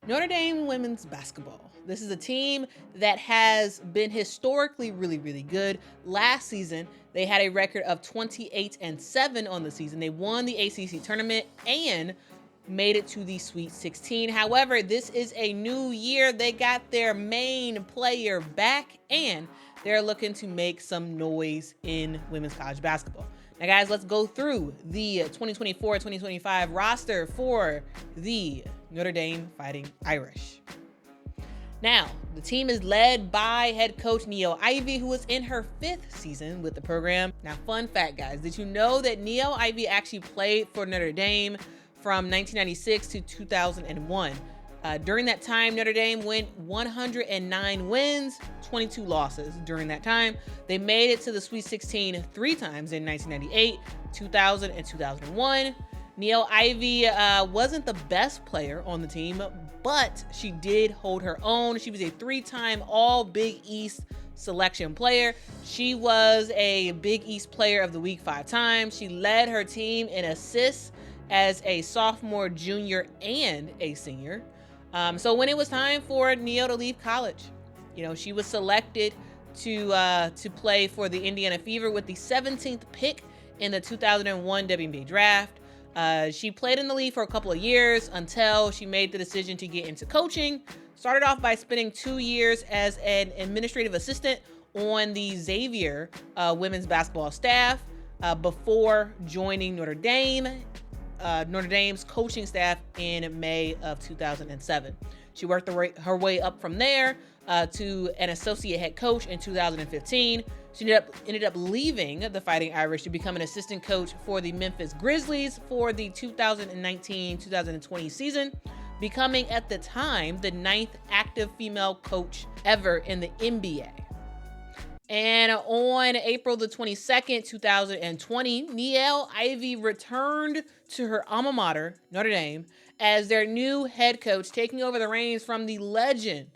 Notre Dame women's basketball. This is a team that has been historically really, really good. Last season, they had a record of 28-7 on the season. They won the ACC tournament and made it to the Sweet 16. However, this is a new year. They got their main player back and they're looking to make some noise in women's college basketball. Now, guys, let's go through the 2024-2025 roster for the Notre Dame Fighting Irish. Now, the team is led by head coach Niele Ivey, who is in her 5th season with the program. Now, fun fact, guys, did you know that Niele Ivey actually played for Notre Dame from 1996 to 2001? During that time, Notre Dame went 109 wins, 22 losses during that time. They made it to the Sweet 16 3 times in 1998, 2000, and 2001. Niele Ivey wasn't the best player on the team, but she did hold her own. She was a 3-time All-Big East selection player. She was a Big East Player of the Week 5 times. She led her team in assists as a sophomore, junior, and a senior. So when it was time for Niele to leave college, she was selected to play for the Indiana Fever with the 17th pick in the 2001 WNBA draft. She played in the league for a couple of years until she made the decision to get into coaching. Started off by spending 2 years as an administrative assistant on the Xavier women's basketball staff before joining Notre Dame. Notre Dame's coaching staff in May of 2007. She worked her way up from there to an associate head coach in 2015. She ended up leaving the Fighting Irish to become an assistant coach for the Memphis Grizzlies for the 2019-2020 season, becoming at the time the 9th active female coach ever in the NBA. And on April the 22nd, 2020, Niele Ivey returned to her alma mater, Notre Dame, as their new head coach, taking over the reins from the legend,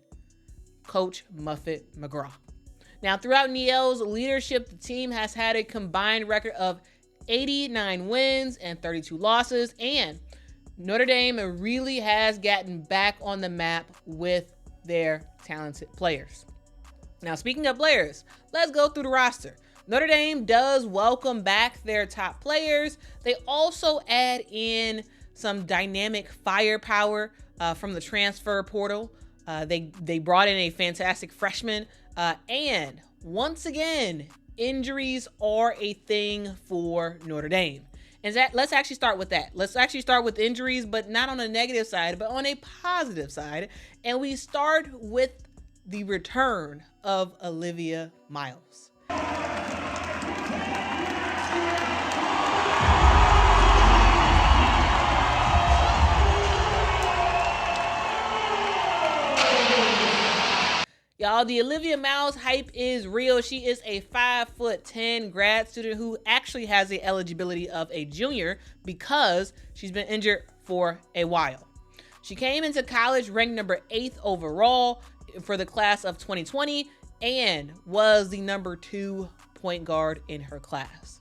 Coach Muffet McGraw. Now, throughout Niele's leadership, the team has had a combined record of 89 wins and 32 losses, and Notre Dame really has gotten back on the map with their talented players. Now, speaking of players, let's go through the roster. Notre Dame does welcome back their top players. They also add in some dynamic firepower from the transfer portal. They brought in a fantastic freshman. And once again, injuries are a thing for Notre Dame. And let's actually start with that. Let's actually start with injuries, but not on a negative side, but on a positive side. And we start with the return of Olivia Miles. Y'all, the Olivia Miles hype is real. She is a 5'10" grad student who actually has the eligibility of a junior because she's been injured for a while. She came into college ranked number 8th overall for the class of 2020 and was the number 2 point guard in her class.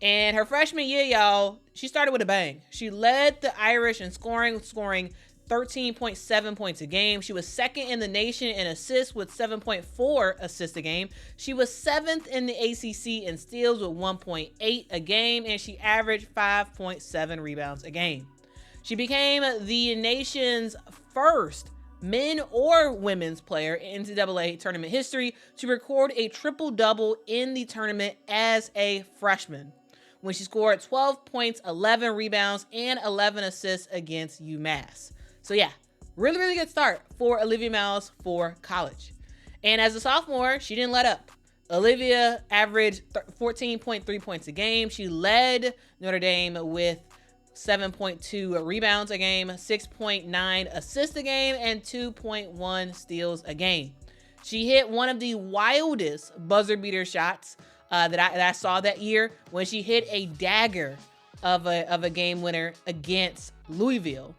And her freshman year, y'all, she started with a bang. She led the Irish in scoring 13.7 points a game. She was 2nd in the nation in assists with 7.4 assists a game. She was 7th in the ACC in steals with 1.8 a game, and she averaged 5.7 rebounds a game. She became the nation's first men or women's player in NCAA tournament history to record a triple-double in the tournament as a freshman, when she scored 12 points, 11 rebounds, and 11 assists against UMass. So yeah, really, really good start for Olivia Miles for college. And as a sophomore, she didn't let up. Olivia averaged 14.3 points a game. She led Notre Dame with 7.2 rebounds a game, 6.9 assists a game, and 2.1 steals a game. She hit one of the wildest buzzer beater shots that I saw that year when she hit a dagger of a game winner against Louisville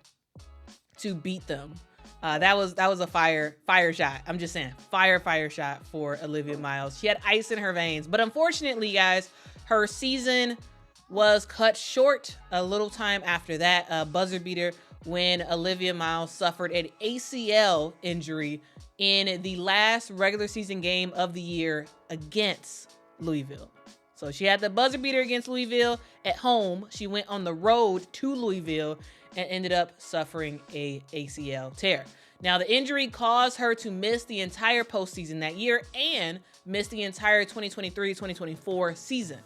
to beat them. That was a fire shot. I'm just saying, fire shot for Olivia Miles. She had ice in her veins, but unfortunately, guys, her season was cut short a little time after that. Buzzer beater when Olivia Miles suffered an ACL injury in the last regular season game of the year against Louisville. So she had the buzzer beater against Louisville at home. She went on the road to Louisville and ended up suffering a ACL tear. Now, the injury caused her to miss the entire postseason that year and miss the entire 2023-2024 season.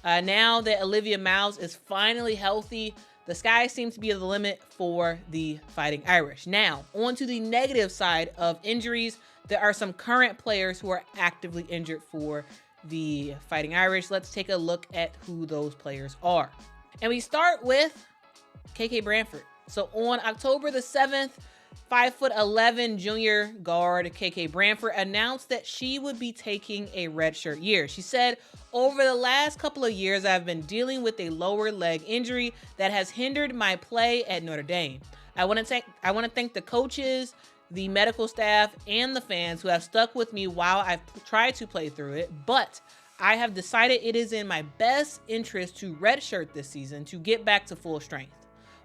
Now that Olivia Miles is finally healthy, the sky seems to be the limit for the Fighting Irish. Now, on to the negative side of injuries, there are some current players who are actively injured for the Fighting Irish. Let's take a look at who those players are. And we start with KK Brandford. So on October the 7th, 5'11" junior guard KK Brandford announced that she would be taking a redshirt year. She said, "Over the last couple of years, I've been dealing with a lower leg injury that has hindered my play at Notre Dame. I want to thank the coaches, the medical staff, and the fans who have stuck with me while I've tried to play through it, but I have decided it is in my best interest to redshirt this season to get back to full strength.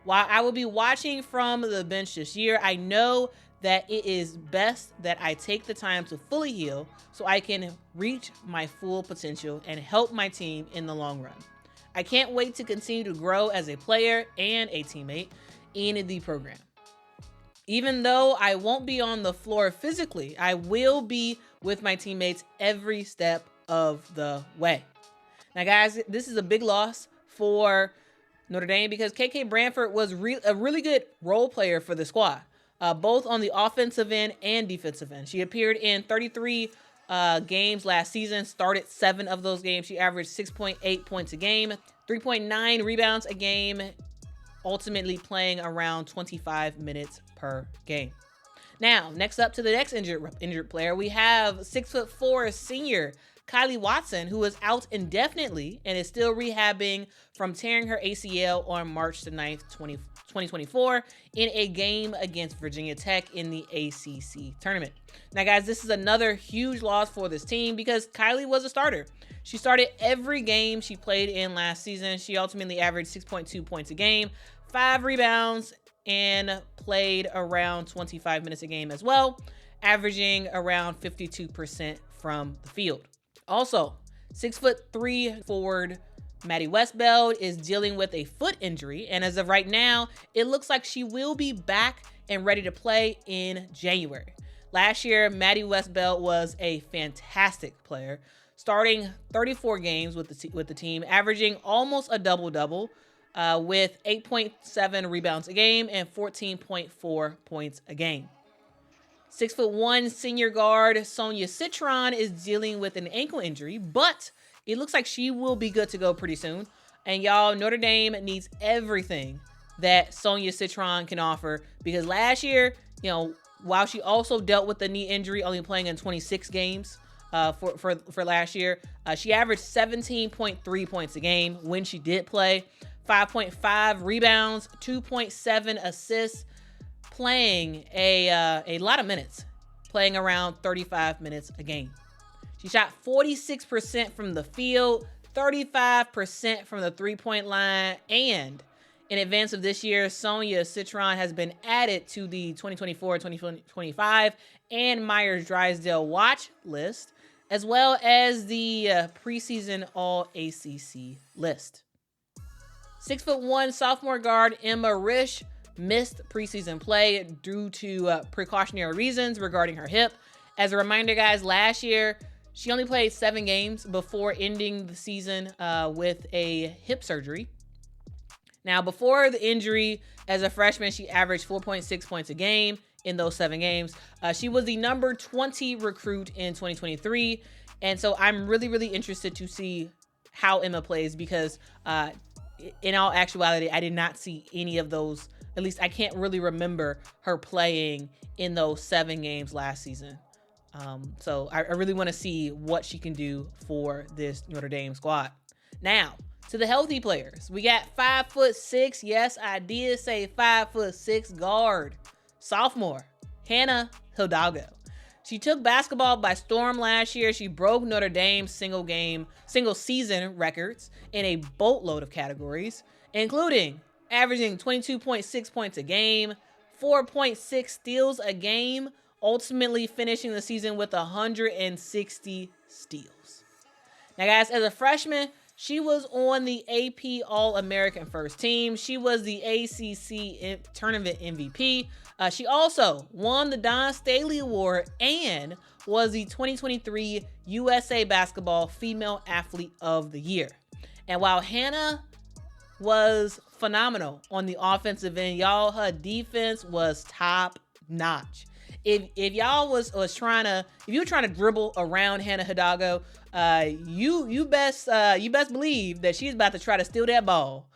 While I will be watching from the bench this year, I know that it is best that I take the time to fully heal so I can reach my full potential and help my team in the long run. I can't wait to continue to grow as a player and a teammate in the program. Even though I won't be on the floor physically, I will be with my teammates every step of the way." Now, guys, this is a big loss for Notre Dame because KK Brandford was a really good role player for the squad, both on the offensive end and defensive end. She appeared in 33 games last season, started 7 of those games. She averaged 6.8 points a game, 3.9 rebounds a game, ultimately playing around 25 minutes per game. Now, next up to the next injured player, we have 6'4" senior Kylie Watson, who is out indefinitely and is still rehabbing from tearing her ACL on March the 9th, 2024 in a game against Virginia Tech in the ACC tournament. Now, guys, this is another huge loss for this team because Kylie was a starter. She started every game she played in last season. She ultimately averaged 6.2 points a game, 5 rebounds, and played around 25 minutes a game as well, averaging around 52% from the field. Also, 6'3" forward Maddie Westbeld is dealing with a foot injury, and as of right now, it looks like she will be back and ready to play in January. Last year, Maddie Westbeld was a fantastic player, starting 34 games with the team, averaging almost a double-double with 8.7 rebounds a game and 14.4 points a game. 6'1" senior guard Sonia Citron is dealing with an ankle injury, but it looks like she will be good to go pretty soon. And y'all, Notre Dame needs everything that Sonia Citron can offer because last year, while she also dealt with the knee injury, only playing in 26 games for last year, she averaged 17.3 points a game when she did play, 5.5 rebounds, 2.7 assists, playing a lot of minutes, playing around 35 minutes a game. She shot 46% from the field, 35% from the three-point line, and in advance of this year, Sonia Citron has been added to the 2024-2025 and Myers-Drysdale watch list, as well as the preseason All-ACC list. 6'1" sophomore guard Emma Rish missed preseason play due to precautionary reasons regarding her hip. As a reminder, guys, last year, she only played 7 games before ending the season with a hip surgery. Now, before the injury, as a freshman, she averaged 4.6 points a game in those 7 games. She was the number 20 recruit in 2023. And so I'm really, really interested to see how Emma plays because in all actuality, I did not see any of those. At least I can't really remember her playing in those 7 games last season. So I really want to see what she can do for this Notre Dame squad. Now, to the healthy players, we got 5'6". Yes, I did say 5'6" guard, sophomore, Hannah Hidalgo. She took basketball by storm last year. She broke Notre Dame's single season records in a boatload of categories, including averaging 22.6 points a game, 4.6 steals a game, ultimately finishing the season with 160 steals. Now, guys, as a freshman, she was on the AP All-American First Team. She was the ACC Tournament MVP. She also won the Don Staley Award and was the 2023 USA Basketball Female Athlete of the Year. And while Hannah was phenomenal on the offensive end, y'all, her defense was top notch. If y'all was trying to, if you were trying to dribble around Hannah Hidalgo, you best believe that she's about to try to steal that ball.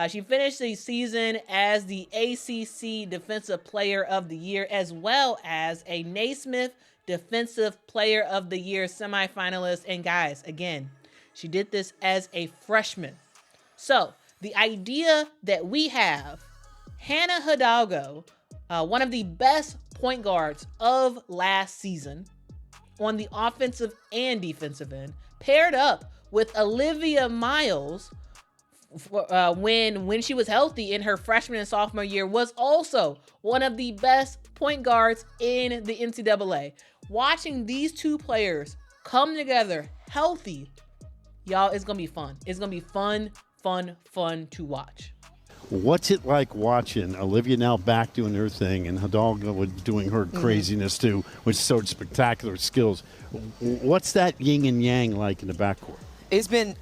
She finished the season as the ACC Defensive Player of the Year, as well as a Naismith Defensive Player of the Year semifinalist. And guys, again, she did this as a freshman. So the idea that we have Hannah Hidalgo, one of the best point guards of last season on the offensive and defensive end, paired up with Olivia Miles when she was healthy in her freshman and sophomore year, was also one of the best point guards in the NCAA. Watching these two players come together healthy, y'all, it's going to be fun. It's going to be fun to watch. What's it like watching Olivia now back doing her thing and Hidalgo doing her craziness too, with such spectacular skills? What's that yin and yang like in the backcourt? It's been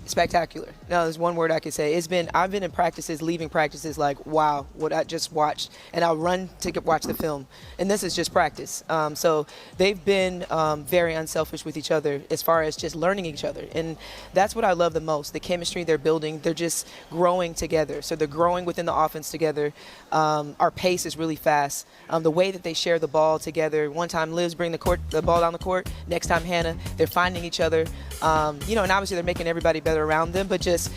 spectacular. No, there's one word I could say. I've been in practices, leaving practices like, wow, what I just watched, and I'll run to watch the film. And this is just practice. So they've been very unselfish with each other as far as just learning each other. And that's what I love the most, the chemistry they're building. They're just growing together. So they're growing within the offense together. Our pace is really fast. The way that they share the ball together. One time Liv's bringing the ball down the court. Next time Hannah. They're finding each other. And obviously they're making everybody better around them, but just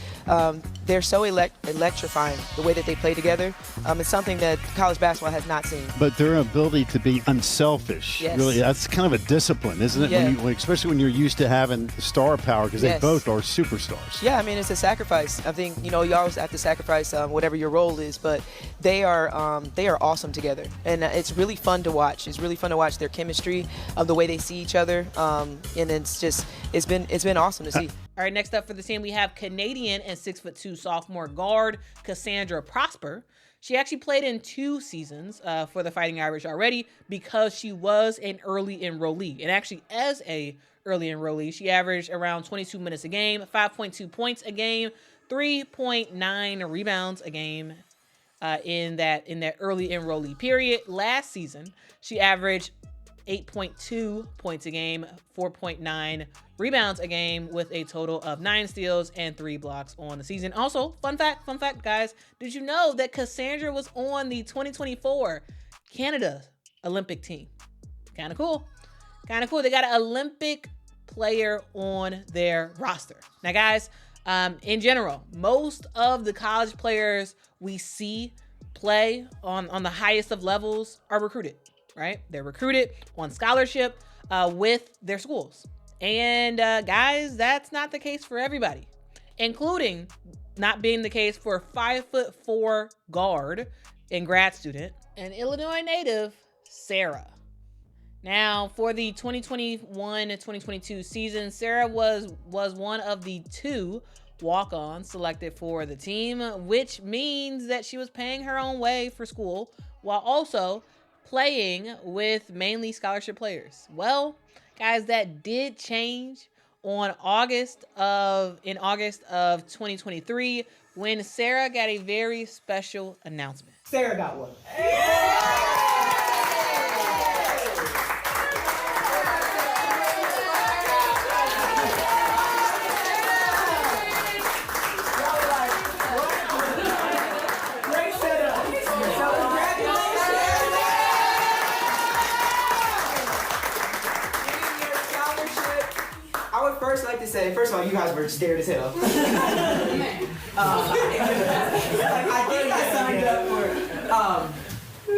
they're so electrifying the way that they play together. It's something that college basketball has not seen. But their ability to be unselfish, yes. Really, that's kind of a discipline, isn't it? Yeah. Especially when you're used to having star power, because yes. they both are superstars. Yeah, I mean, it's a sacrifice. I think, you always have to sacrifice whatever your role is, but they are awesome together. And it's really fun to watch. It's really fun to watch their chemistry, of the way they see each other. And it's been awesome to see. All right, next up for the team, we have Canadian and 6'2" sophomore guard Cassandra Prosper. She actually played in 2 seasons for the Fighting Irish already, because she was an early enrollee. And actually, as a early enrollee, she averaged around 22 minutes a game, 5.2 points a game, 3.9 rebounds a game in that early enrollee period. Last season, she averaged 8.2 points a game, 4.9 rebounds a game, with a total of 9 steals and 3 blocks on the season. Also, fun fact, guys, did you know that Cassandra was on the 2024 Canada Olympic team? Kind of cool. They got an Olympic player on their roster. Now, guys, in general, most of the college players we see play on the highest of levels are recruited. Right? They're recruited on scholarship with their schools. And guys, that's not the case for everybody, including not being the case for 5'4" guard and grad student, an Illinois native, Sarah. Now, for the 2021-2022 season, Sarah was one of the 2 walk-ons selected for the team, which means that she was paying her own way for school while also playing with mainly scholarship players. Well, guys, that did change in August of 2023, when Sarah got a very special announcement. Sarah got one. First of all, you guys were scared as hell. I think I signed up for it.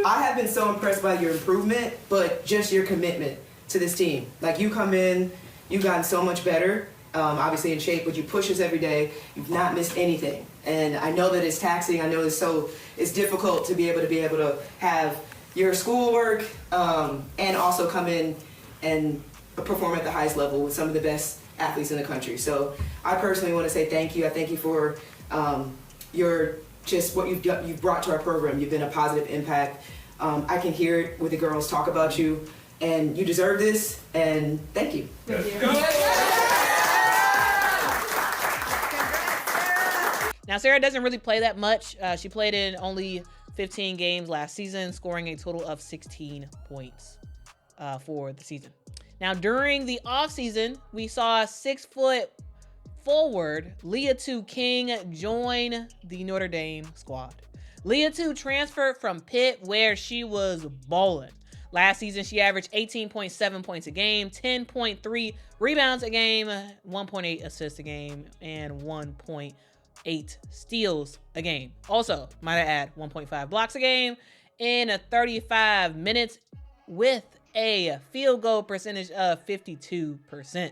I have been so impressed by your improvement, but just your commitment to this team. Like, you come in, you've gotten so much better, obviously in shape, but you push us every day. You've not missed anything. And I know that it's taxing. I know it's difficult to be able to have your schoolwork and also come in and perform at the highest level with some of the best athletes in the country. So I personally want to say thank you. I thank you for what you've brought to our program. You've been a positive impact. I can hear it with the girls talk about you, and you deserve this, and thank you. Now, Sarah doesn't really play that much. She played in only 15 games last season, scoring a total of 16 points for the season. Now, during the offseason, we saw 6-foot forward Liatu King join the Notre Dame squad. Liatu transferred from Pitt, where she was balling. Last season, she averaged 18.7 points a game, 10.3 rebounds a game, 1.8 assists a game, and 1.8 steals a game. Also, might I add, 1.5 blocks a game in 35 minutes with a field goal percentage of 52%.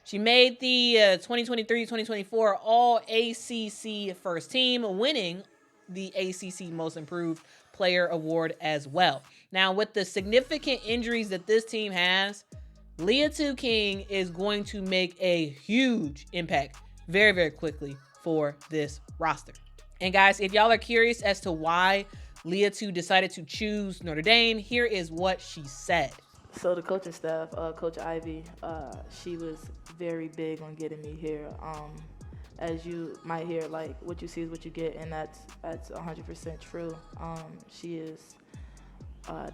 She made the 2023-2024 All-ACC first team, winning the ACC Most Improved Player Award as well. Now, with the significant injuries that this team has, Liatu King is going to make a huge impact very, very quickly for this roster. And guys, if y'all are curious as to why Liatu decided to choose Notre Dame, here is what she said. So the coaching staff, Coach Ivey, she was very big on getting me here. As you might hear, like, what you see is what you get, and that's 100% true. She is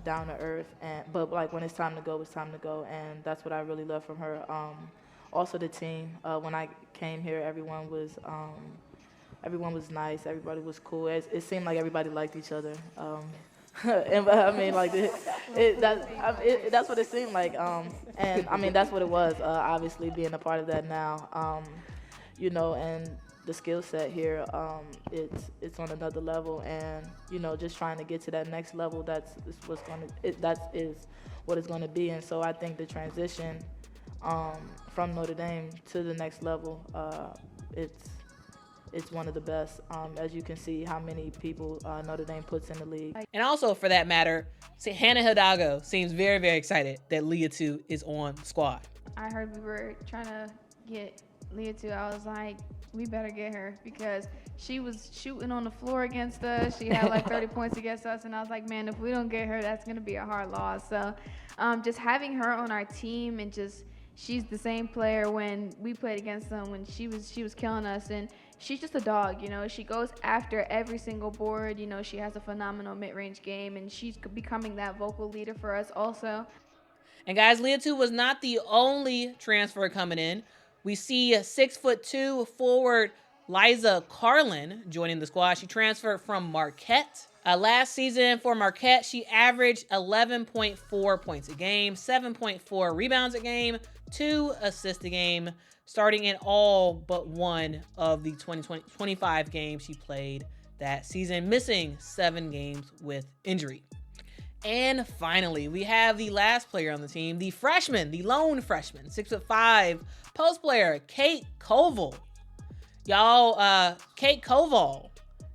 down to earth, but like when it's time to go, it's time to go, and that's what I really love from her. Also the team, when I came here, everyone was nice, everybody was cool. It seemed like everybody liked each other. And I mean, like, that's what it seemed like. And I mean, that's what it was. Obviously, being a part of that now, and the skill set here, it's on another level. And just trying to get to that next level. That is what it's going to be. And so I think the transition from Notre Dame to the next level, it's one of the best. As you can see how many people Notre Dame puts in the league. And also, for that matter, Hannah Hidalgo seems very, very excited that Liatu is on the squad. I heard we were trying to get Liatu. I was like, we better get her, because she was shooting on the floor against us. She had like 30 points against us, and I was like, man, if we don't get her, that's going to be a hard loss. So just having her on our team, and she's the same player when we played against them, when she was killing us, and she's just a dog, She goes after every single board. She has a phenomenal mid-range game, and she's becoming that vocal leader for us also. And guys, Liatu was not the only transfer coming in. We see 6'2" forward Liza Carlin joining the squad. She transferred from Marquette. Last season for Marquette, she averaged 11.4 points a game, 7.4 rebounds a game, 2 assists a game, starting in all but one of the 25 games she played that season, missing 7 games with injury. And finally, we have the last player on the team, the freshman, the lone freshman, 6'5" post player, Kate Koval. Y'all, Kate Koval.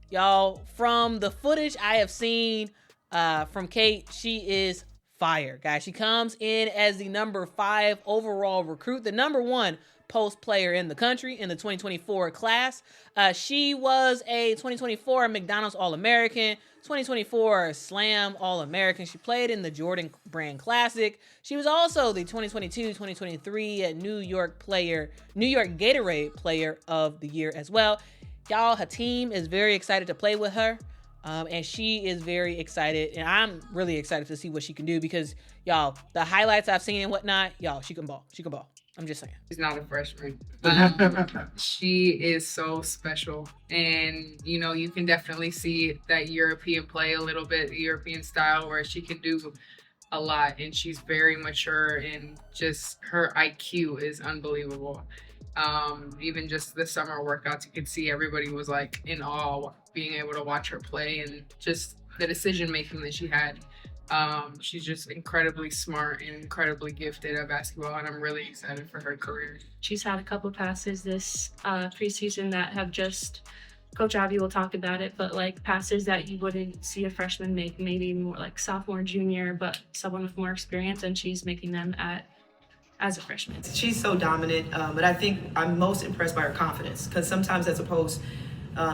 Y'all, from the footage I have seen from Kate, she is fire, guys. She comes in as the number 5 overall recruit, the number 1 post player in the country in the 2024 class. She was a 2024 McDonald's All-American, 2024 Slam All-American. She played in the Jordan Brand Classic. She was also the 2022-2023 New York Gatorade Player of the Year as well. Y'all, her team is very excited to play with her. And she is very excited, and I'm really excited to see what she can do, because, y'all, the highlights I've seen and whatnot, y'all, she can ball. She can ball. I'm just saying. She's not a freshman. She is so special. And, you can definitely see that European play a little bit, European style, where she can do a lot. And she's very mature, and just her IQ is unbelievable. Even just the summer workouts, you could see everybody was like in awe being able to watch her play, and just the decision making that she had She's just incredibly smart and incredibly gifted at basketball, and I'm really excited for her career. She's had a couple passes this preseason that have just, Coach Ivey will talk about it, but like passes that you wouldn't see a freshman make, maybe more like sophomore, junior, but someone with more experience, and she's making them as a freshman. She's so dominant, but I think I'm most impressed by her confidence, because sometimes as a post,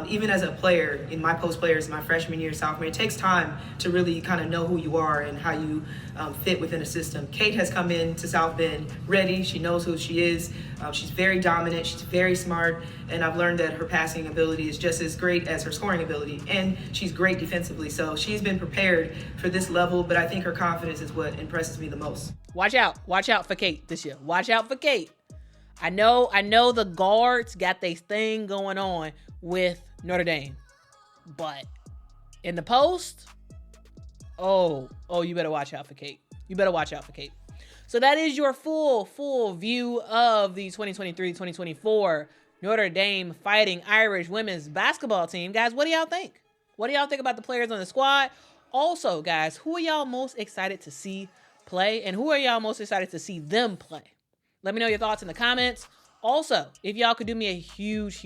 even as a player, in my post players, my freshman year, sophomore, it takes time to really kind of know who you are and how you fit within a system. Kate has come in to South Bend ready. She knows who she is. She's very dominant. She's very smart. And I've learned that her passing ability is just as great as her scoring ability. And she's great defensively. So she's been prepared for this level, but I think her confidence is what impresses me the most. Watch out for Kate this year. Watch out for Kate. I know the guards got their thing going on with Notre Dame, but in the post, oh, you better watch out for Kate. You better watch out for Kate. So that is your full view of the 2023-2024 Notre Dame Fighting Irish women's basketball team. Guys, what do y'all think? What do y'all think about the players on the squad? Also, guys, who are y'all most excited to see play, and who are y'all most excited to see them play? Let me know your thoughts in the comments. Also, if y'all could do me a huge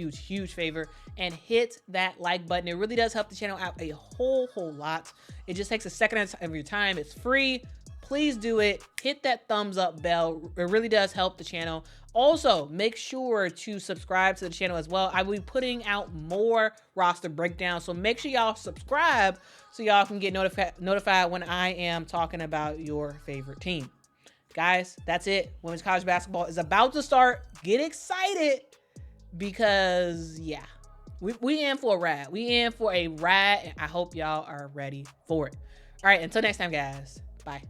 favor and hit that like button, it really does help the channel out a whole lot. It just takes a second of your time. It's free. Please do it. Hit that thumbs up bell. It really does help the channel. Also, make sure to subscribe to the channel as well. I will be putting out more roster breakdowns, so make sure y'all subscribe so y'all can get notified when I am talking about your favorite team. Guys, that's it. Women's college basketball is about to start. Get excited because, yeah, we in for a ride. We in for a ride, and I hope y'all are ready for it. All right, until next time, guys. Bye.